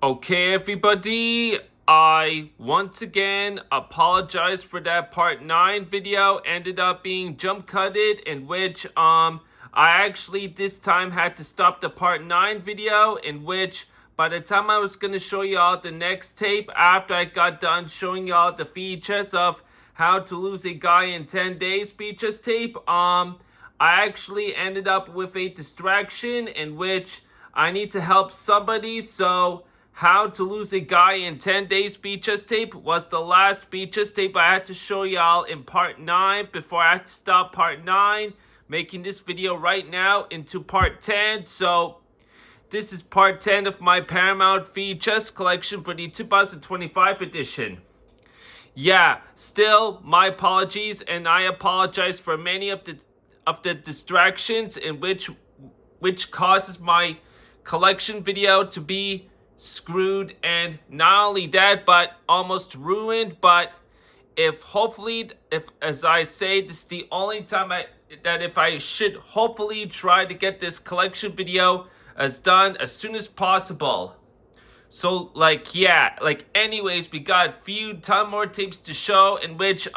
Okay, everybody, I once again apologize for that part 9 video ended up being jump cutted, in which I actually this time had to stop the part 9 video, in which by the time I was going to show y'all the next tape after I got done showing y'all the VHS of how to lose a guy in 10 days VHS tape, I actually ended up with a distraction in which I need to help somebody. So how to lose a guy in 10 days VHS tape was the last VHS tape I had to show y'all in part 9 before I had to stop part 9, making this video right now into part 10. So this is part 10 of my Paramount VHS collection for the 2025 edition. Yeah, still my apologies, and I apologize for many of the distractions in which causes my collection video to be screwed, and not only that but almost ruined. But if as I say, this is the only time if I should hopefully try to get this collection video done as soon as possible. So anyways, we got a ton more tapes to show, in which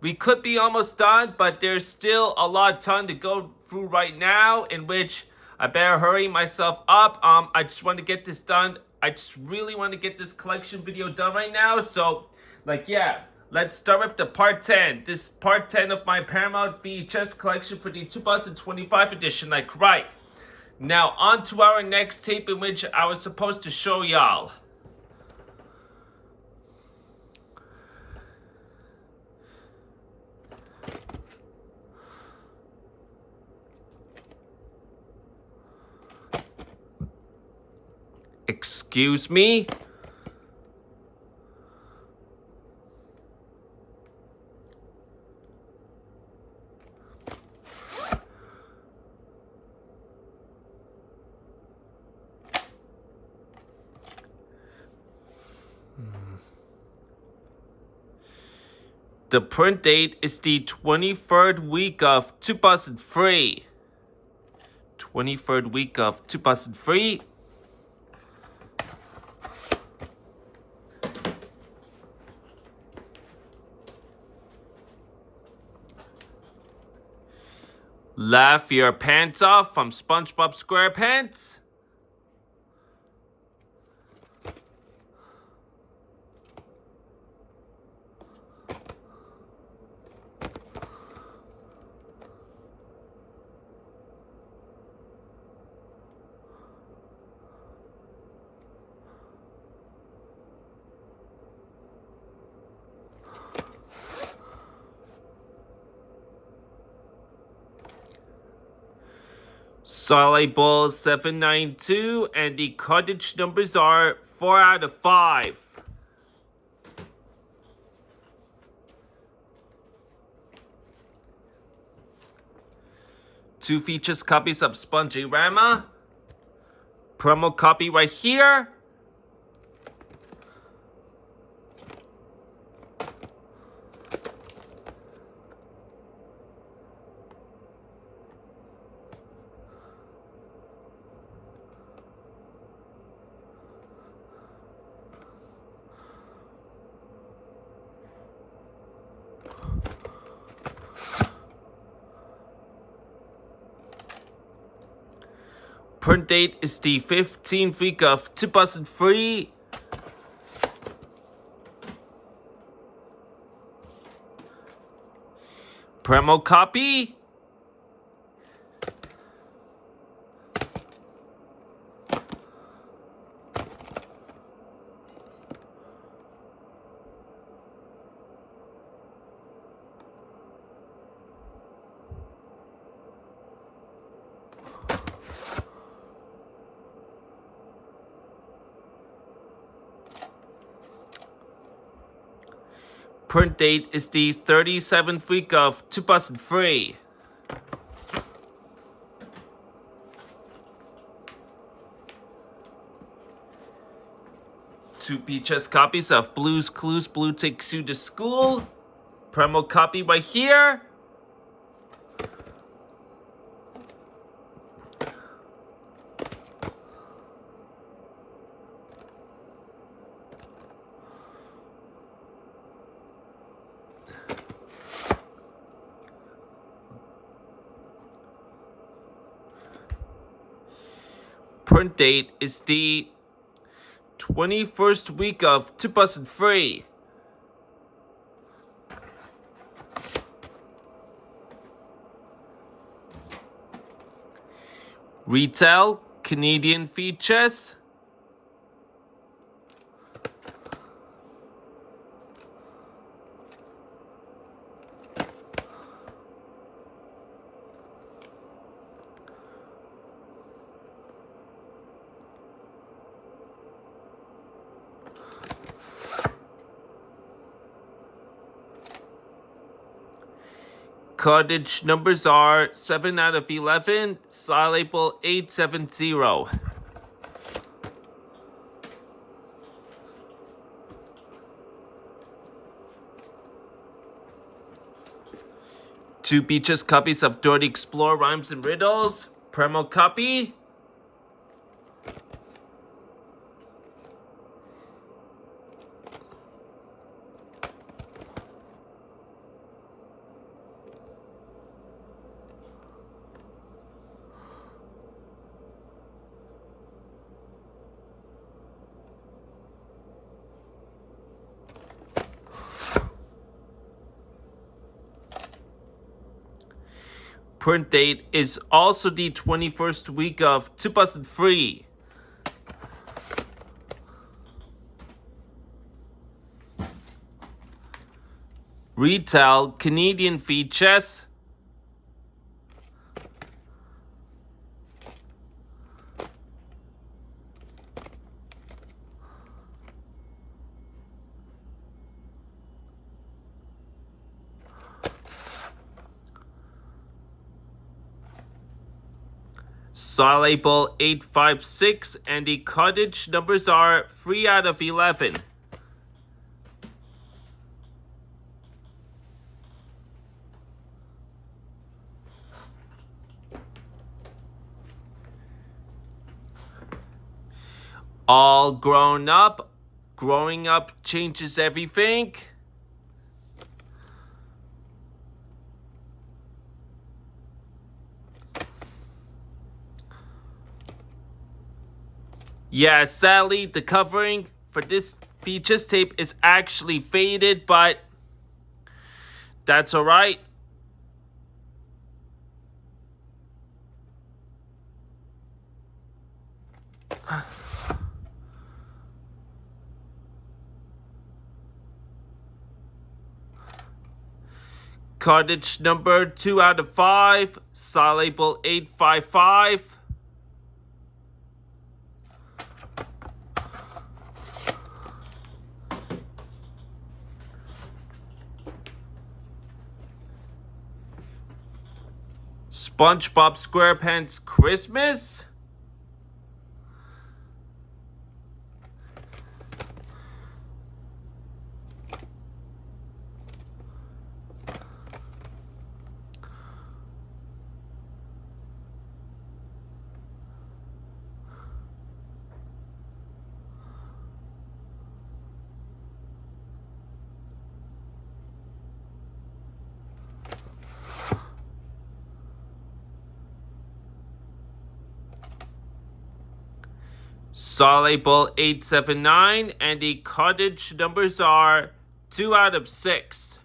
we could be almost done, but there's still a ton to go through right now, in which I better hurry myself up. I just want to get this done. I just really want to get this collection video done right now. So let's start with the part 10. This is part 10 of my Paramount VHS collection for the 2025 edition. Right. Now, on to our next tape, in which I was supposed to show y'all. Excuse me? The print date is the 23rd week of 2003. 23rd week of 2003. Laugh your pants off from SpongeBob SquarePants. Solid Ball 792, and the cottage numbers are 4 out of 5. Two features copies of Spongy-Rama. Promo copy right here. Print date is the 15th week of 2003. Promo copy. Print date is the 37th week of 2003. Two VHS copies of Blue's Clues, Blue Takes You to School. Promo copy right here. Print date is the 21st week of 2003. Retail, Canadian VHS. Cottage numbers are 7 out of 11, side label 870. Two Beaches copies of Dora the Explorer Rhymes and Riddles, Paramount copy. Print date is also the 21st week of 2003. Retail, Canadian VHS. Side label 856, and the cottage numbers are 3 out of 11. All grown up. Growing up changes everything. Yeah, sadly, the covering for this VHS tape is actually faded, but that's alright. Cottage number 2 out of 5, side label 855. SpongeBob SquarePants Christmas. Side label 879, and the cottage numbers are 2 out of 6.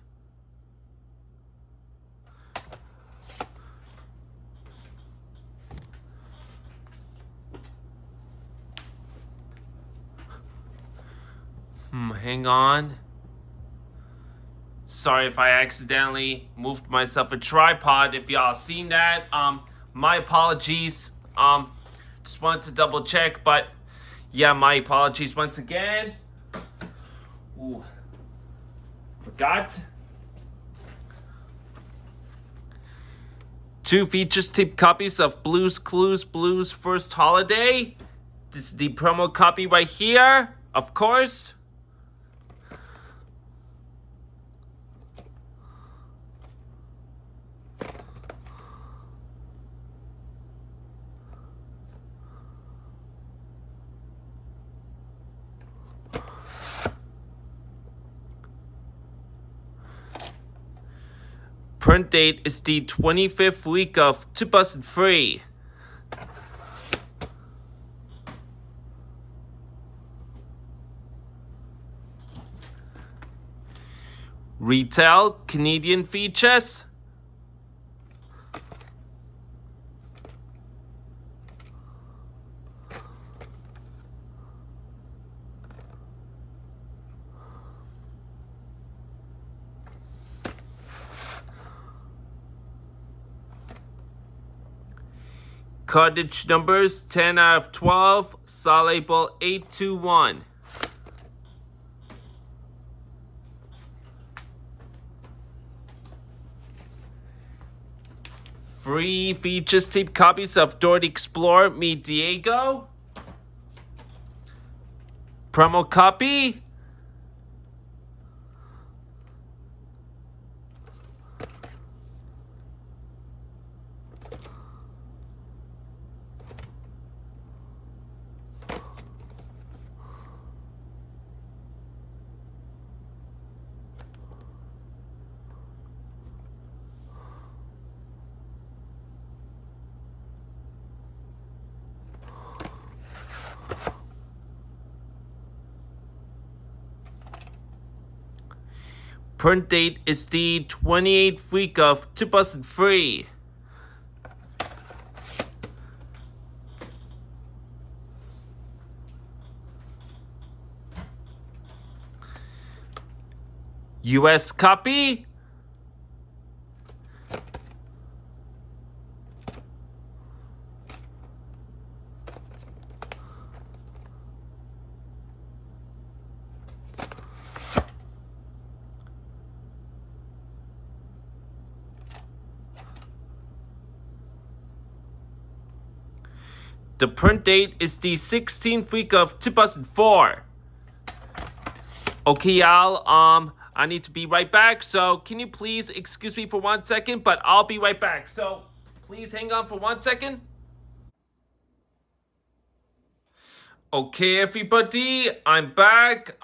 Hang on. Sorry if I accidentally moved myself a tripod. If y'all seen that, my apologies. Just wanted to double check, but yeah, my apologies once again. Ooh, forgot. 2 features tape copies of Blue's Clues Blues First Holiday. This is the promo copy right here, of course. Print date is the 25th week of 2003. Retail Canadian VHS. Cartridge numbers 10 out of 12, saw label 821. Free VHS tape copies of Dora the Explorer Meet Diego. Promo copy. Print date is the 28th week of 2003. US copy. The print date is the 16th week of 2004. Okay, y'all, I need to be right back, so can you please excuse me for 1 second, but I'll be right back. So, please hang on for 1 second. Okay, everybody, I'm back.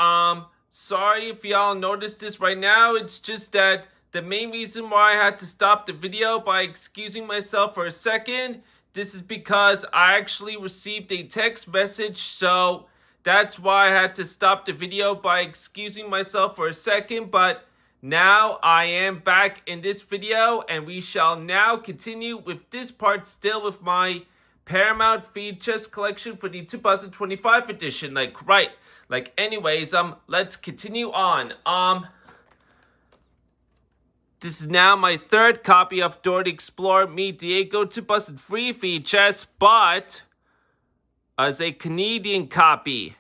Sorry if y'all noticed this right now. It's just that the main reason why I had to stop the video by excusing myself for a second, this is because I actually received a text message, so that's why I had to stop the video by excusing myself for a second. But now I am back in this video, and we shall now continue with this part still with my Paramount VHS collection for the 2025 edition. Anyways, let's continue on. This is now my third copy of Dora the Explorer Meet Diego 2003 VHS, but as a Canadian copy.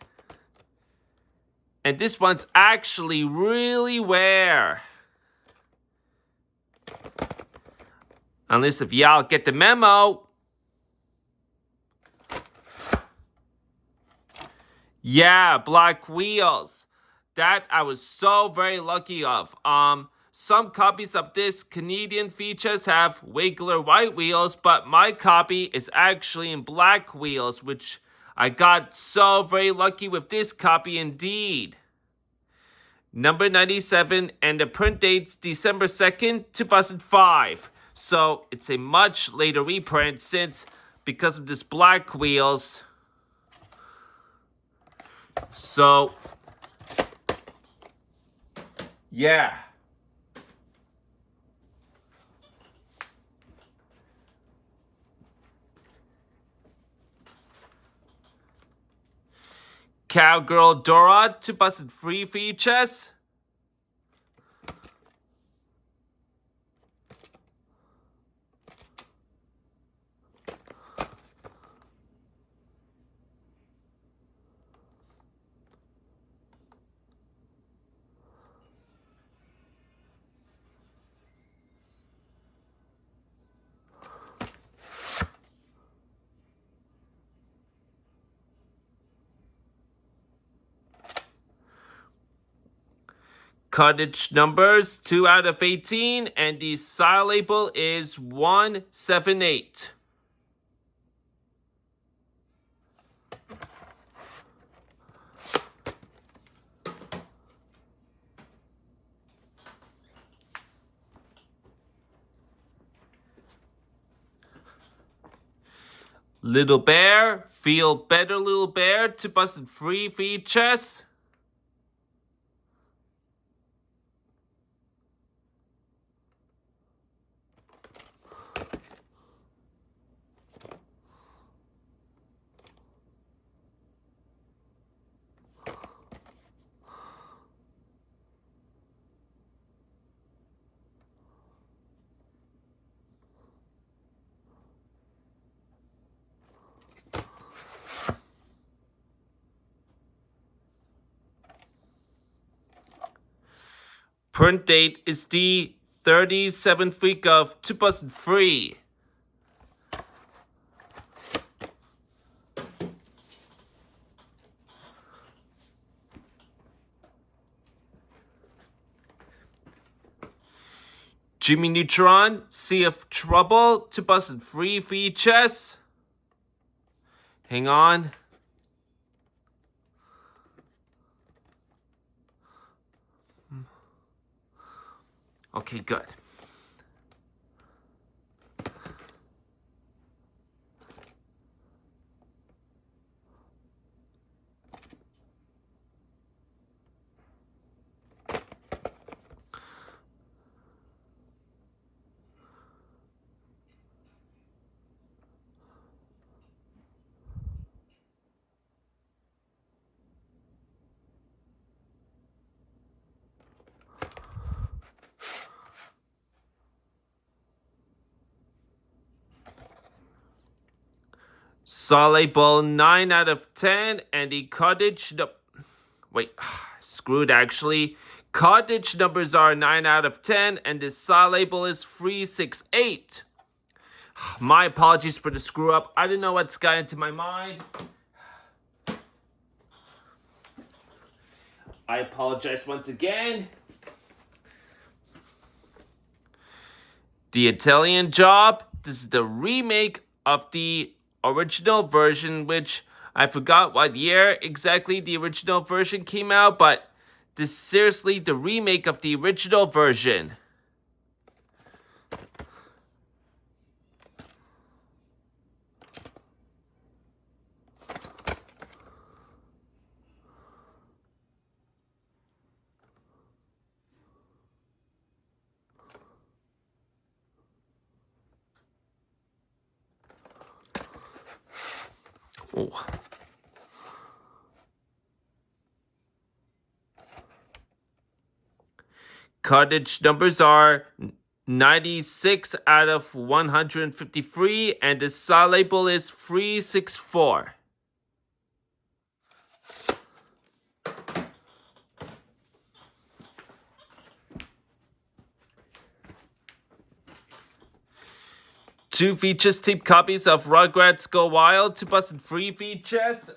And this one's actually really rare. Unless if y'all get the memo. Yeah, black wheels. That I was so very lucky of. Some copies of this Canadian VHS have regular white wheels, but my copy is actually in black wheels, which I got so very lucky with this copy indeed. Number 97, and the print date's December 2nd, 2005. So it's a much later reprint because of this black wheels. So, yeah. Cowgirl Dora 2003 VHS. Cartridge numbers 2 out of 18, and the style label is 178. Little Bear, Feel Better Little Bear 2003 VHS. Print date is the 37th week of 2003. Jimmy Neutron, Sea of Trouble, 2003 VHS. Hang on. Okay, good. Solid Ball 9 out of 10, and the cottage screwed actually. Cottage numbers are 9 out of 10, and the saw label is 368. My apologies for the screw up. I don't know what's got into my mind. I apologize once again. The Italian Job. This is the remake of the original version, which I forgot what year exactly the original version came out, but this is seriously the remake of the original version. Oh. Cottage numbers are 96 out of 153, and the saw label is 364. Two VHS tape copies of Rugrats Go Wild, 2003 VHS.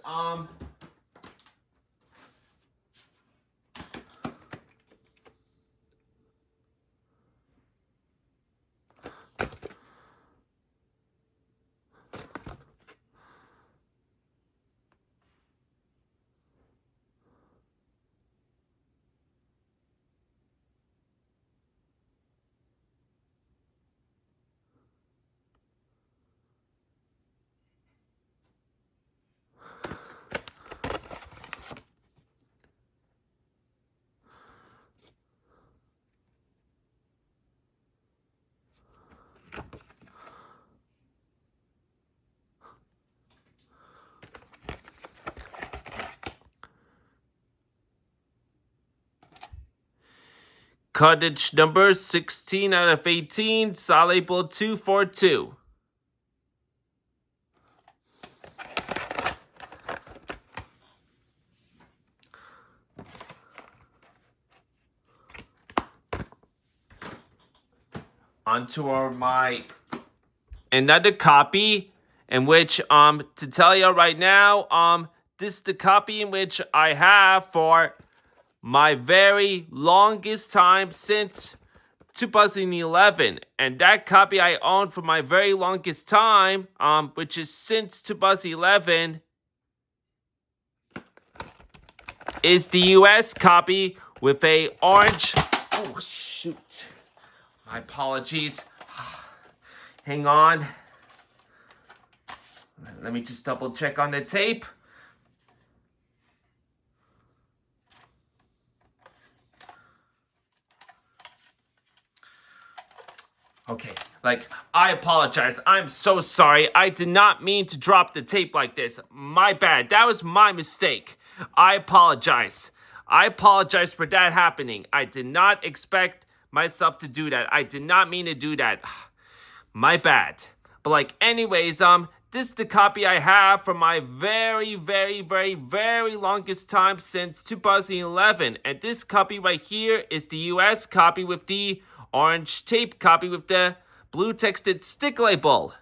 Cottage number 16 out of 18, saw label 242. Onto my another copy, in which to tell you right now, this is the copy in which I have for my very longest time since 2011, and that copy I own for my very longest time, which is since 2011, is the US copy with a orange. Oh shoot! My apologies. Hang on. Let me just double check on the tape. Okay, I apologize. I'm so sorry. I did not mean to drop the tape like this. My bad. That was my mistake. I apologize. I apologize for that happening. I did not expect myself to do that. I did not mean to do that. My bad. But anyways, this is the copy I have from my very, very, very, very longest time since 2011. And this copy right here is the US copy with the orange tape copy with the blue texted stick label.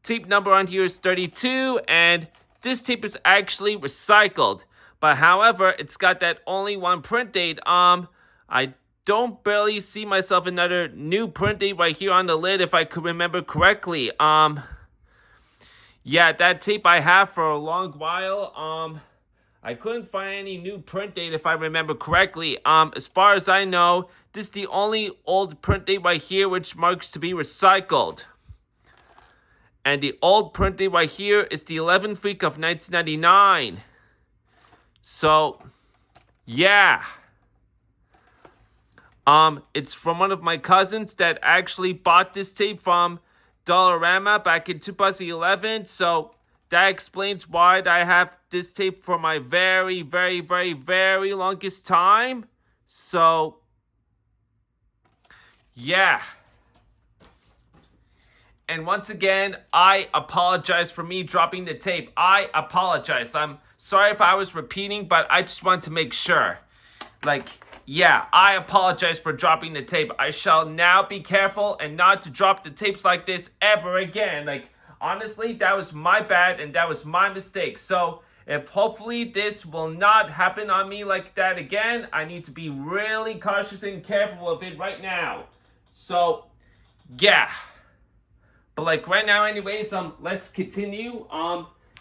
Tape number on here is 32, and this tape is actually recycled. But however, it's got that only one print date. I don't barely see myself another new print date right here on the lid if I could remember correctly. Yeah, that tape I have for a long while. I couldn't find any new print date if I remember correctly. As far as I know, this is the only old print date right here which marks to be recycled. And the old print date right here is the 11th week of 1999. So, yeah. It's from one of my cousins that actually bought this tape from Dollarama back in 2011. So, that explains why I have this tape for my very, very, very, very longest time. So, yeah. And once again, I apologize for me dropping the tape. I apologize. I'm sorry if I was repeating, but I just wanted to make sure. Yeah, I apologize for dropping the tape. I shall now be careful and not to drop the tapes like this ever again. Honestly, that was my bad and that was my mistake. So, if hopefully this will not happen on me like that again, I need to be really cautious and careful of it right now. So, yeah. But right now anyways, let's continue.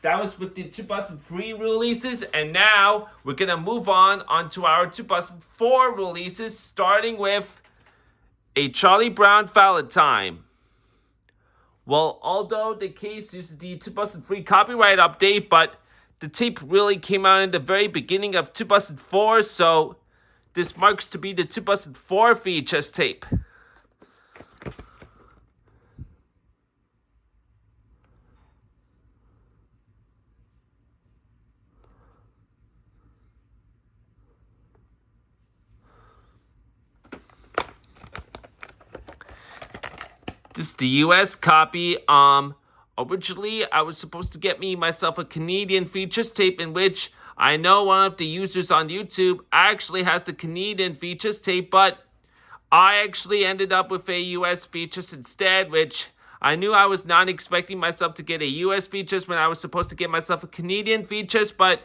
That was with the 2003 releases, and now we're gonna move on onto our 2004 releases, starting with a Charlie Brown Valentine. Well, although the case uses the 2003 copyright update, but the tape really came out in the very beginning of 2004, so this marks to be the 2004 VHS tape. This is the US copy. Originally, I was supposed to get myself a Canadian VHS tape, in which I know one of the users on YouTube actually has the Canadian VHS tape, but I actually ended up with a US VHS instead, which I knew I was not expecting myself to get a US VHS when I was supposed to get myself a Canadian VHS, but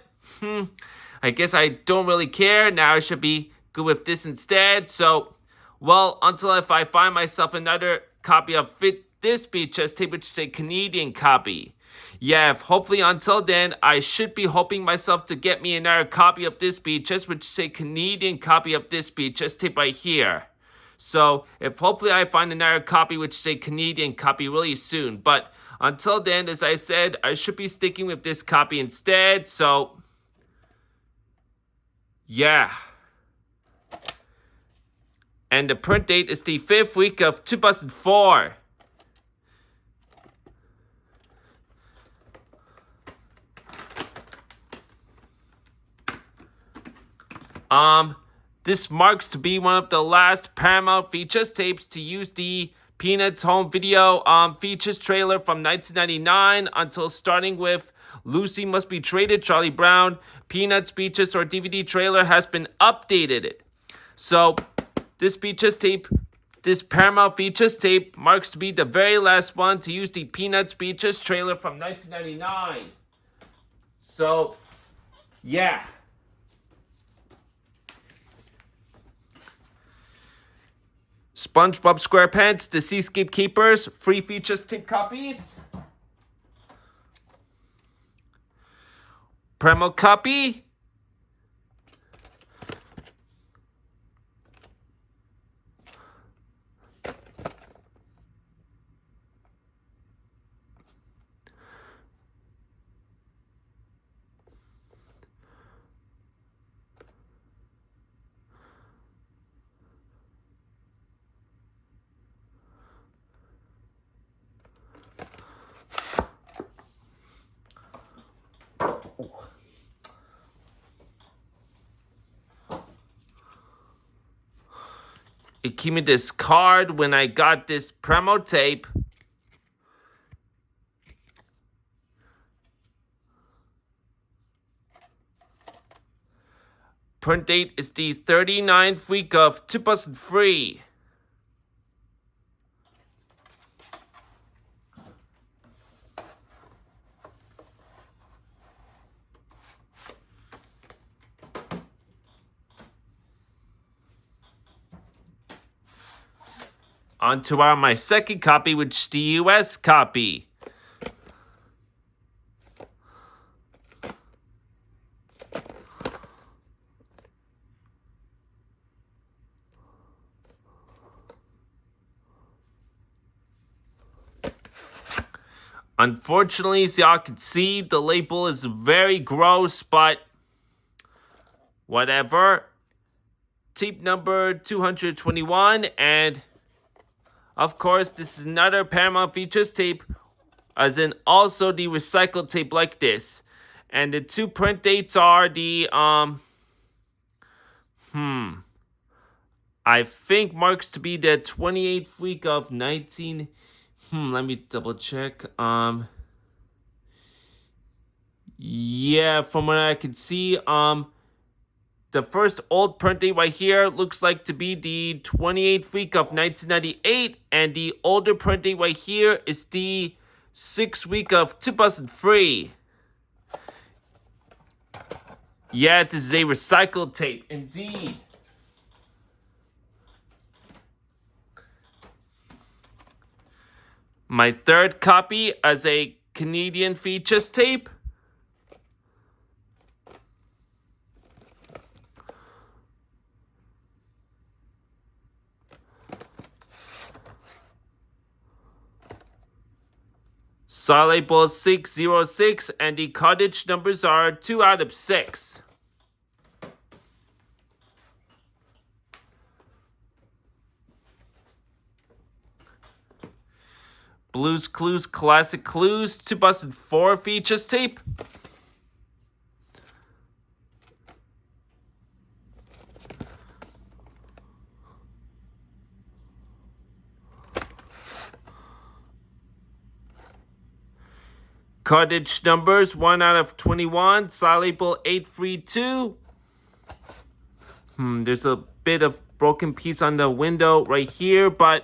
I guess I don't really care. Now I should be good with this instead. So, well, until if I find myself another copy of this VHS tape, which is a Canadian copy. Yeah, hopefully until then, I should be hoping myself to get me another copy of this VHS, which is a Canadian copy of this VHS tape right here. So, if hopefully I find another copy, which is a Canadian copy really soon. But until then, as I said, I should be sticking with this copy instead. So, yeah. And the print date is the 5th week of 2004. This marks to be one of the last Paramount VHS tapes to use the Peanuts home video VHS trailer from 1999 until starting with Lucy Must Be Traded, Charlie Brown. Peanuts VHS or DVD trailer has been updated. So, this Paramount VHS tape marks to be the very last one to use the Peanuts VHS trailer from 1999. So, yeah. SpongeBob SquarePants, The Seascape Keepers, free VHS tape copies. Paramount copy. It gave me this card when I got this promo tape. Print date is the 39th week of 2003. On to my second copy, which is the US copy. Unfortunately, as y'all can see, the label is very gross, but whatever. Tape number 221, and of course, this is another Paramount Features tape, as in also the recycled tape like this. And the two print dates are the, I think marks to be the 28th week of 19... let me double check. Yeah, from what I can see, the first old print date right here looks like to be the 28th week of 1998, and the older print date right here is the 6th week of 2003. Yeah, this is a recycled tape, indeed. My third copy as a Canadian Features tape. Saw label 606, and the cottage numbers are 2 out of 6. Blues Clues Classic Clues 2004 Features tape. Cottage numbers 1 out of 21. Saw label 832. There's a bit of broken piece on the window right here, but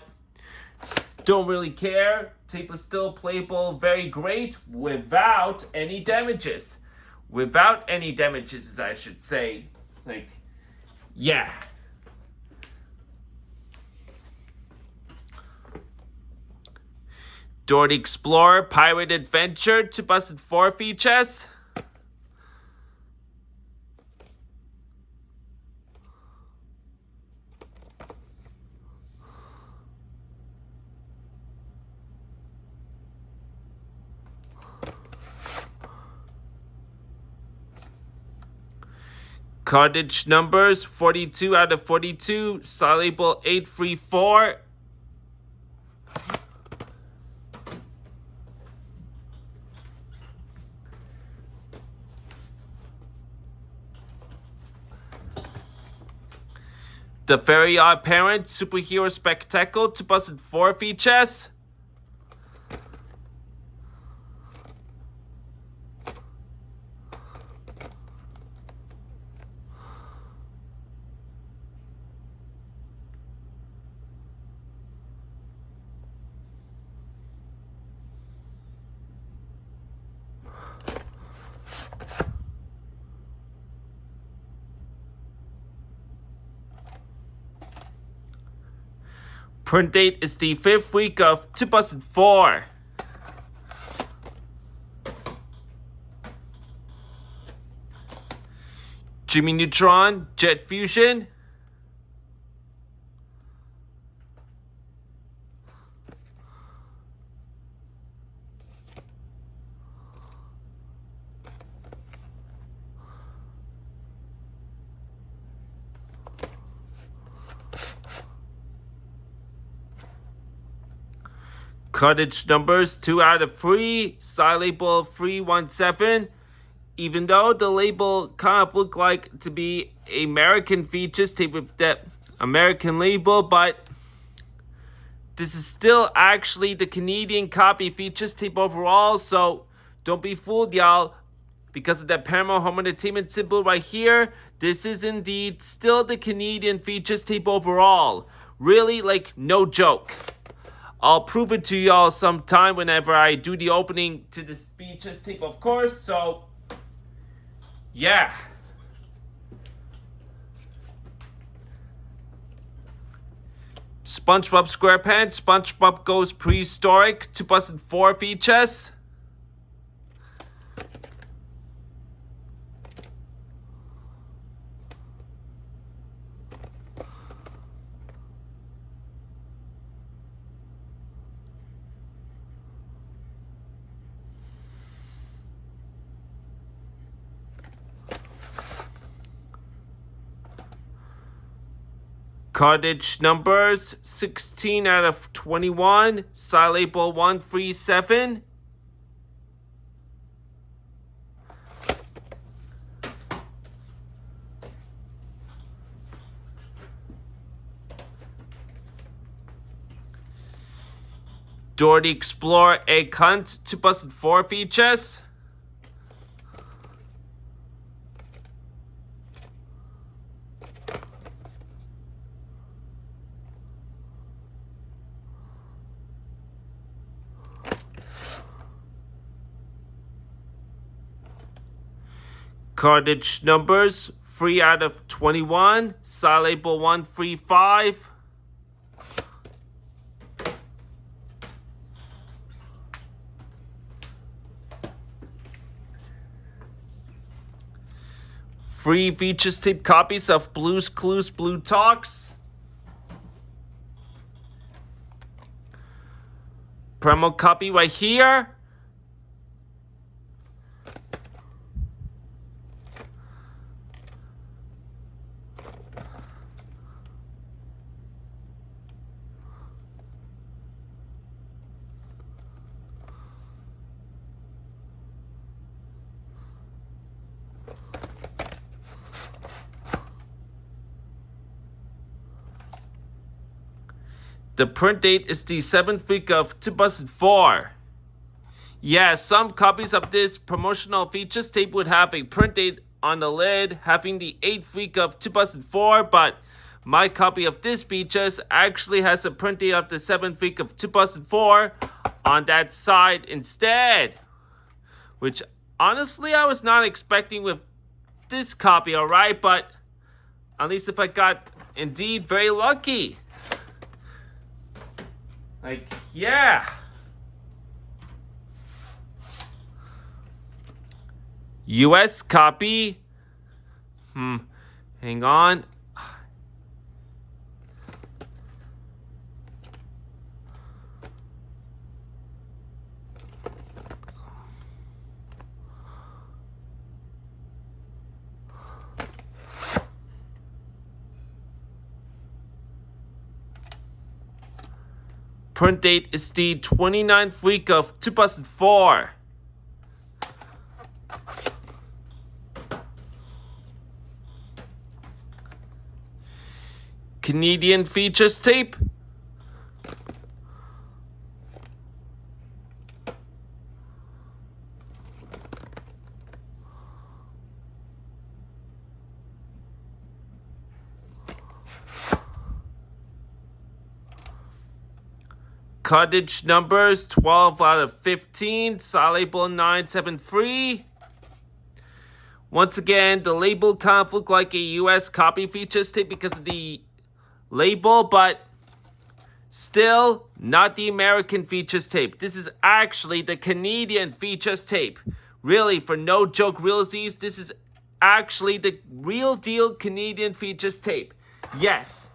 don't really care. Tape is still playable, very great, without any damages. Without any damages, I should say. Like, yeah. Dora the Explorer Pirate Adventure 2004 VHS. Cottage numbers 42 out of 42. Saw label 834. The Very Odd Parent Superhero Spectacle 2004 VHS. Print date is the 5th week of 2004. Jimmy Neutron, Jet Fusion. Cottage numbers 2 out of 3. Side label 317. Even though the label kind of looked like to be American Features tape with that American label, but this is still actually the Canadian copy Features tape overall, so don't be fooled, y'all, because of that Paramount Home Entertainment symbol right here. This is indeed still the Canadian features tape overall. Really, like, no joke. I'll prove it to y'all sometime whenever I do the opening to this VHS tape, of course. So, yeah. SpongeBob SquarePants, SpongeBob Goes Prehistoric, 2004 VHS. Cartridge numbers 16 out of 21, side label 137. Dora the Explorer Egg Hunt 2004 VHS. Cartridge numbers 3 out of 21, side label 135. Free features tape copies of Blue's Clues, Blue Talks. Promo copy right here. The print date is the 7th week of 2004. Yeah, some copies of this promotional features tape would have a print date on the lid having the 8th week of 2004, but my copy of this features actually has a print date of the 7th week of 2004 on that side instead. Which honestly I was not expecting with this copy, alright? But at least if I got indeed very lucky. Like, yeah. US copy. Hang on. Print date is the 29th week of 2004. Canadian features tape. Cartridge numbers 12 out of 15, side label 973. Once again, the label kind of looked like a US copy features tape because of the label, but still not the American features tape. This is actually the Canadian features tape. Really, for no joke realsies, this is actually the real deal Canadian features tape. Yes.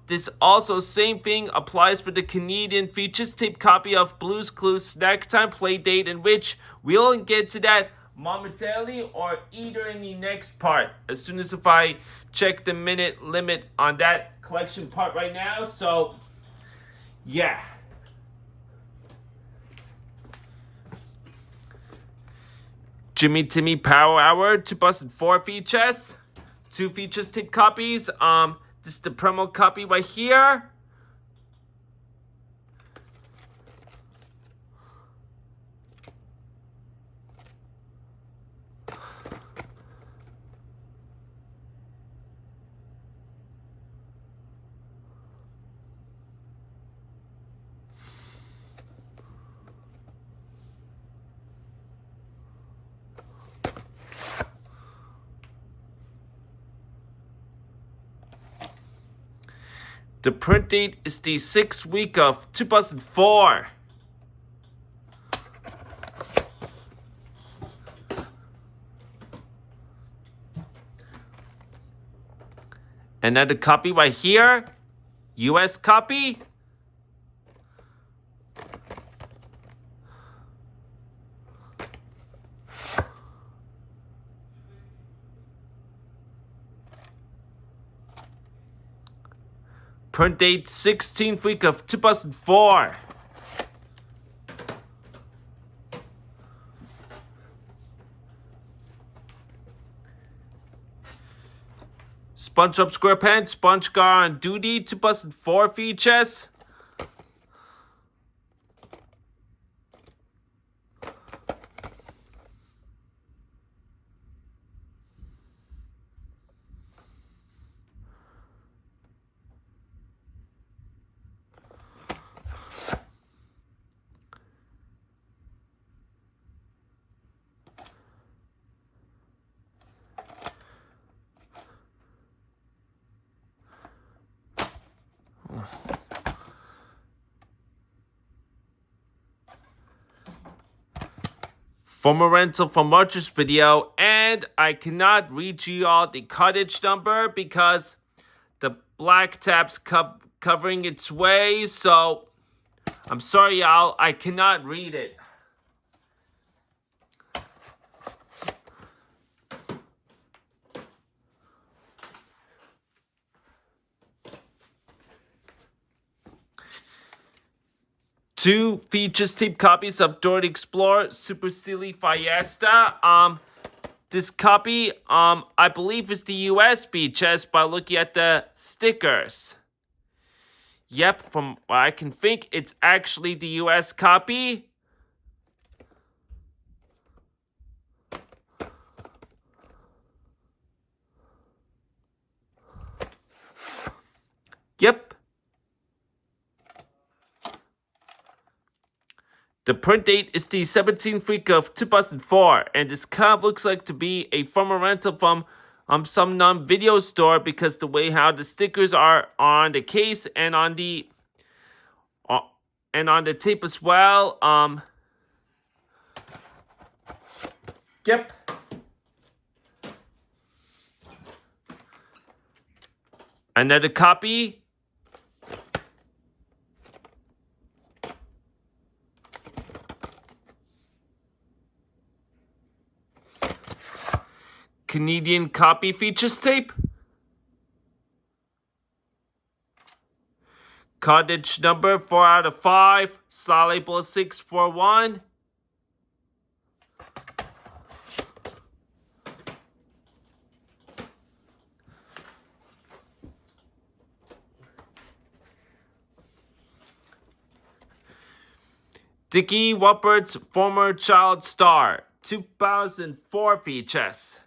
This also same thing applies for the Canadian features tape copy of Blue's Clues Snack Time Playdate, in which we'll get to that momentarily or either in the next part. As soon as if I check the minute limit on that collection part right now. So, yeah. Jimmy Timmy Power Hour 2004 features. 2 features tape copies. This is the promo copy right here. The print date is the 6th week of 2004. Another copy right here. US copy. Print date 16th week of 2004. SpongeBob SquarePants, SpongeBob on Duty 2004 VHS. From a rental from Roger's video, and I cannot read you all the cottage number because the black tab's covering its way, so I'm sorry y'all, I cannot read it. Two features tape copies of Dora the Explorer Super Silly Fiesta. This copy, I believe is the US VHS by looking at the stickers. Yep, from what I can think, it's actually the US copy. Yep. The print date is the 17th week of 2004, and this kind of looks like to be a former rental from some non-video store because the way how the stickers are on the case and on the tape as well. Yep. Another copy. Canadian copy features tape. Cottage number 4 out of 5. Slot label 641. Dickie Whopper's Former Child Star 2004 VHS.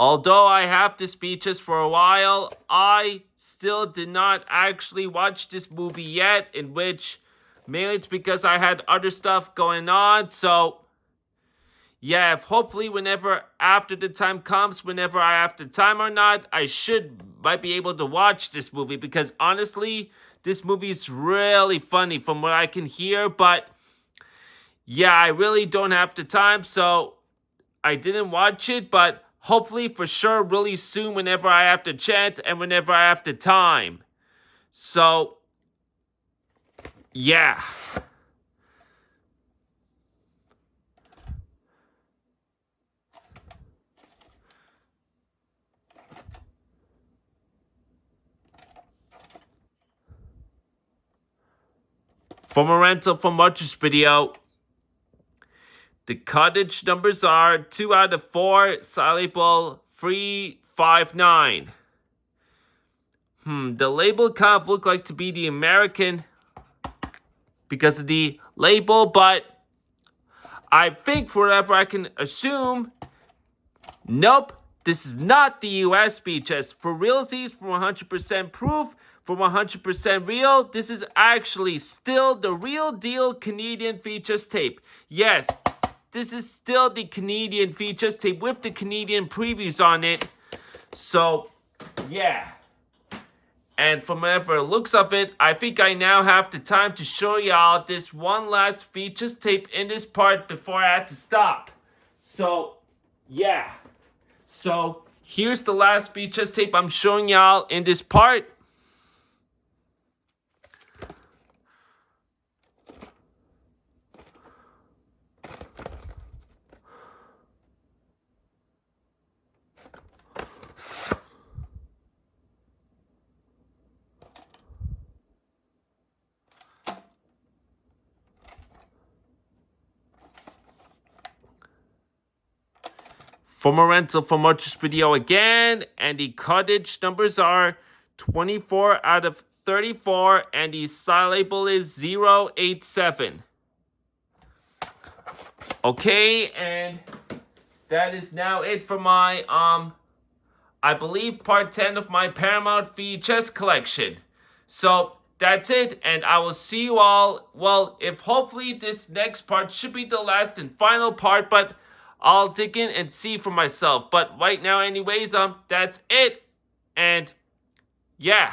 Although I have this VHS for a while, I still did not actually watch this movie yet, in which mainly it's because I had other stuff going on. So yeah, if hopefully whenever after the time comes, whenever I have the time or not, I might be able to watch this movie, because honestly, this movie is really funny from what I can hear. But yeah, I really don't have the time, so I didn't watch it. But hopefully, for sure, really soon, whenever I have the chance and whenever I have the time. So, yeah. From a rental from Roger's video. The cottage numbers are 2 out of 4, slot label 359. The label kind of looked like to be the American because of the label, but I think for whatever I can assume, nope, this is not the US VHS. For realsies, for 100% proof, for 100% real, this is actually still the real deal Canadian VHS tape. Yes, this is still the Canadian VHS tape with the Canadian previews on it. So, yeah. And from whatever looks of it, I think I now have the time to show y'all this one last VHS tape in this part before I had to stop. So, yeah. So, here's the last VHS tape I'm showing y'all in this part. For more rental from this video again, and the cottage numbers are 24 out of 34, and the style label is 087. Okay, and that is now it for my, I believe part 10 of my Paramount VHS collection. So, that's it, and I will see you all, well, if hopefully this next part should be the last and final part, but I'll dig in and see for myself. But right now anyways, that's it. And yeah.